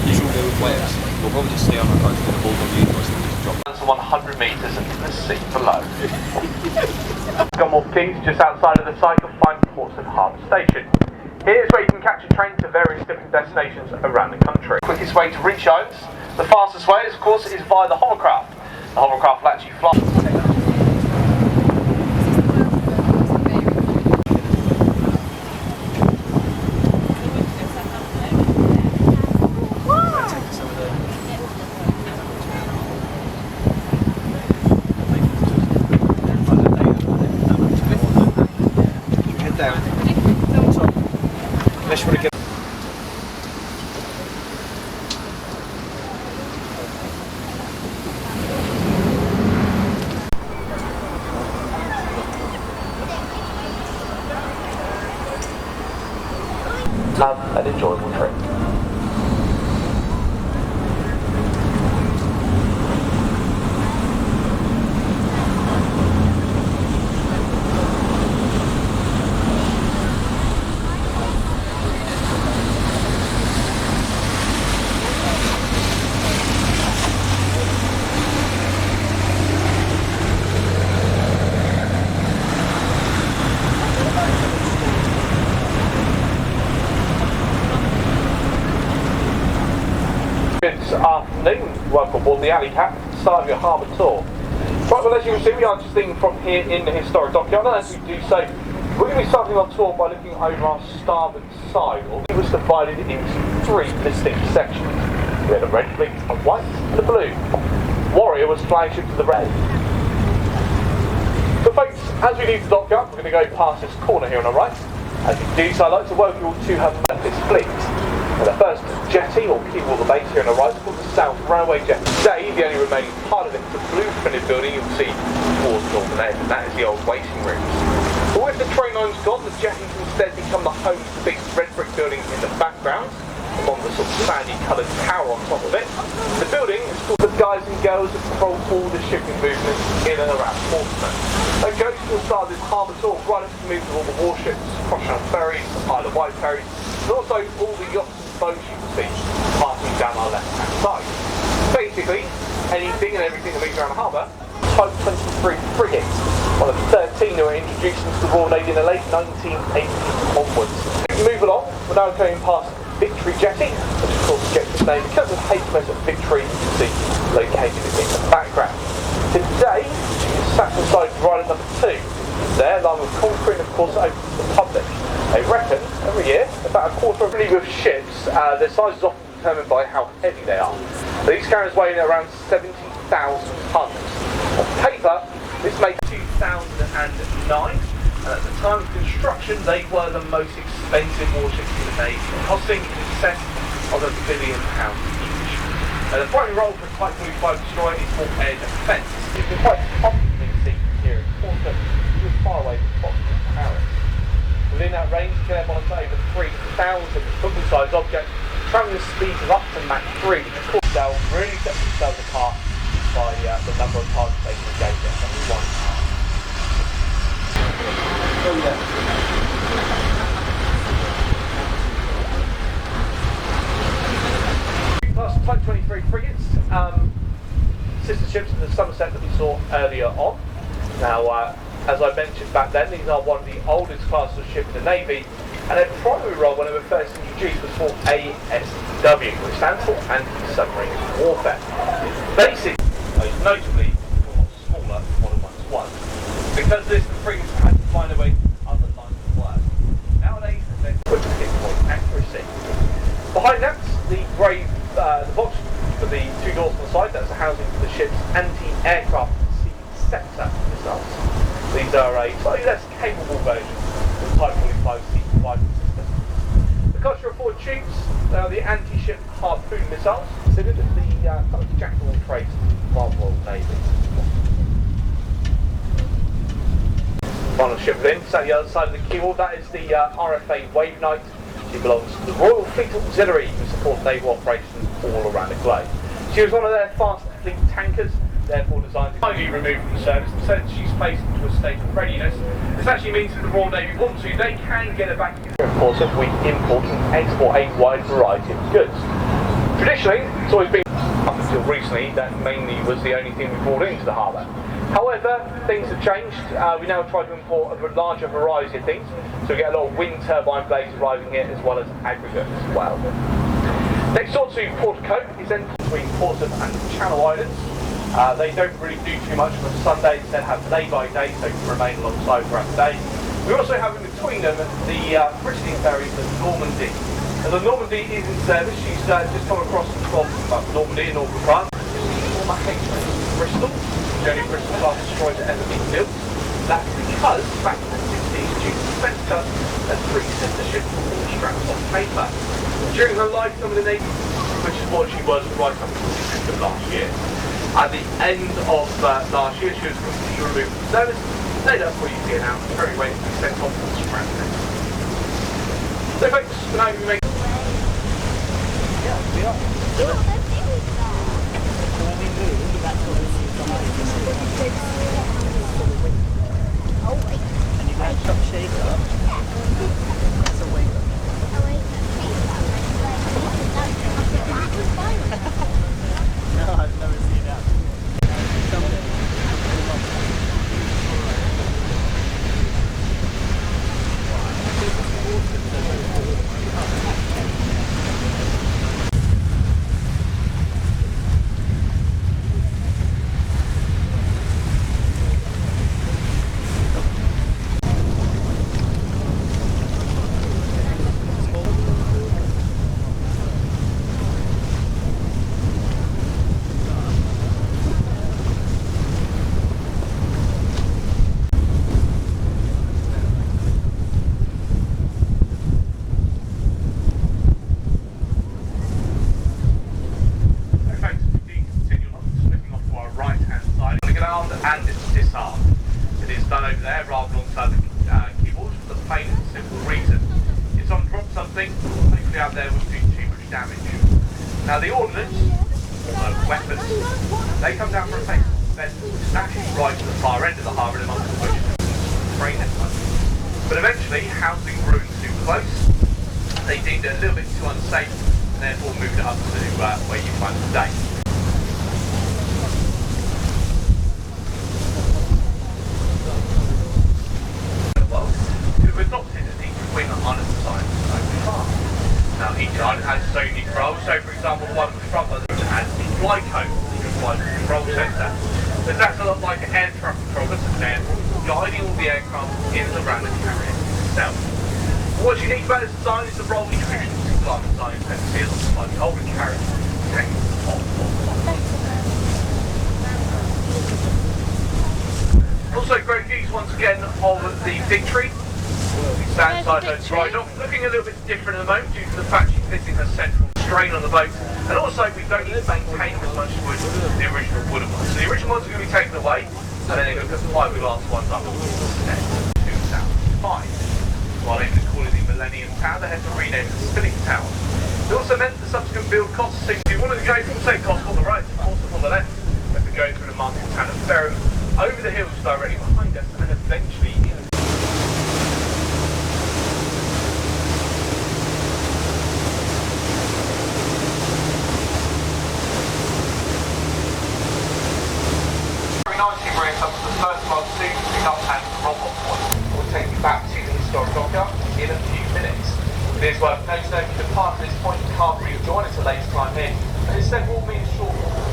Usually with waves, we'll probably just stay on our boat with the bulldog lead or just drop. 100 metres into the sea below. Scunthorpe Quays, just outside of the site, you'll find Portsmouth Harbour Station. Here's where you can catch a train to various different destinations around the country. The quickest way to reach Owens, the fastest way, of course, is via the hovercraft. The hovercraft will actually fly. Have an enjoyable trip. Good afternoon, welcome aboard the Alley Cat, start of your harbour tour. Right, well, as you can see, we are just in from here in the historic dockyard, and as we do so, we're going to be starting our tour by looking over our starboard side. It was divided into three distinct sections. We had a red fleet, a white and a blue. Warrior was flagship to the red. So folks, as we leave the dockyard, we're going to go past this corner here on the right. As we do so, I'd like to welcome you all to her this fleet. And the first jetty, or key wall, the base here on the right, is called the South Railway Jetty. Today, the only remaining part of it is the blue printed building you'll see towards the northern end, and that is the old waiting rooms. But with the train lines gone, the jetties instead become the home to the big red brick building in the background, along the sort of sandy coloured tower on top of it. The building is called the guys and girls that control all the shipping movements in and around Portsmouth. Okay, so we'll start this harbour tour right up to move with all the warships, cross-channel ferries, Isle of Wight ferries, and also all the yachts boats you can see passing down our left-hand side. Basically, anything and everything that moves around the harbour. Type 23 frigates, one of the 13 that were introduced into the Royal Navy in the late 1980s onwards. Move along, we're now going past Victory Jetty, which of course gets its name because of HMS Victory, you can see located in the background. Today, it's sat inside rider number 2. There, along with concrete, of course, open to the public. They reckon every year about a quarter of with ships. Their size is often determined by how heavy they are. These carriers weigh around 70,000 tonnes. On paper, this made 2009, and at the time of construction, they were the most expensive warships in the Navy, costing in excess of £1 billion each. The primary role for a Type 25 destroyer is for air defence. It's been quite comfortably seen here in Portsmouth, just far away from Paris. Within that range, you can monitor over 3,000 football-sized objects travelling at speeds of up to Mach 3, which of course they'll really set themselves apart by the number of targets they can engage at only one time. Plus Type 23 frigates, sister ships in the Somerset that we saw earlier on. Now, as I mentioned back then, these are one of the oldest classes of ship in the Navy, and their primary role when they were first introduced was for ASW, which stands for Anti-Submarine Warfare. Basically, most notably, a lot smaller than what it once was. Because of this, the frigates had to find a way to other lines of work. Nowadays, they're equipped with pinpoint accuracy. Behind that, the box for the two doors on the side, that's the housing for the ship's anti-aircraft sector missiles. These are a slightly less capable version of the Type 45 C-5 system. The Costa forward tubes, they are the anti-ship harpoon missiles, considered as the kind of jack of all trades of our Royal Navy. Final ship within, so the other side of the keywall, that is the RFA Wave Knight. She belongs to the Royal Fleet Auxiliary, who support naval operations all around the globe. She was one of their fast fleet tankers, therefore designed to be removed from service, and so she's placed into a state of readiness. This actually means that the Royal Navy want to, they can get her back Portsmouth, we import and export a wide variety of goods. Traditionally, it's always been, up until recently, that mainly was the only thing we brought into the harbour. However, things have changed. We now try to import a larger variety of things, so we get a lot of wind turbine blades arriving here, as well as aggregates as well. Next door to Portcote is then between Portsmouth and the Channel Islands. They don't really do too much on Sunday, instead have day by day, so you can remain alongside throughout the day. We also have in between them the Bristol ferry, the Normandy. And the Normandy is in service. She's just come across from Normandy in Northern France. Former HMS Bristol, the only Bristol class destroyer to ever be built. That's because back in the 60s, Duke Spencer had three sister ships with all straps on paper. During her lifetime in the Navy, which is what she was right up until the end of last year. At the end of last year, she was completely removed from service, laid up for UK now, very waiting to be sent off to the strand. So folks, for now we make... Yeah, we are. When we move, that's what we see somebody and you go chop shake up. That's a wake up. No, I've never seen that. Now the ordnance, weapons, they come down from a place that's actually right to the far end of the harbour in amongst the bushes and train them. But eventually housing grew too close, they deemed it a little bit too unsafe and therefore moved it up to where you find today. Who adopted the Twin Island design so far. Now each island has its own unique role, so for example the one at the front of the river has the fly cone, which is the control centre. So that's a lot like an air traffic controller at an airport, guiding all the aircraft in and around the carrier itself. What's unique about this design is the role we traditionally fly design and see a lot like the older carrier taking off. Also great views once again of the Victory. We stand side to side off, looking a little bit different at the moment due to the fact she's fitting a central strain on the boat, and also we don't need to maintain as much wood as the original wooden ones. So the original ones are going to be taken away, and then they're going to put the fiberglass ones up instead. 2005. While aiming to call it the Millennium Tower, they had to rename it the Spinning Tower. It also meant the subsequent build costs seemed to be one of the guys from the same cost on the right, also on the left, as we're going through the market town of Severn, over the hills directly behind us, and eventually in. Brings up to the first mile to pick up and drop off point. We'll take you back to the historic dockyard in a few minutes. It is worth noting that if you depart at this point, you can't rejoin at a later time here, and instead will be a short walk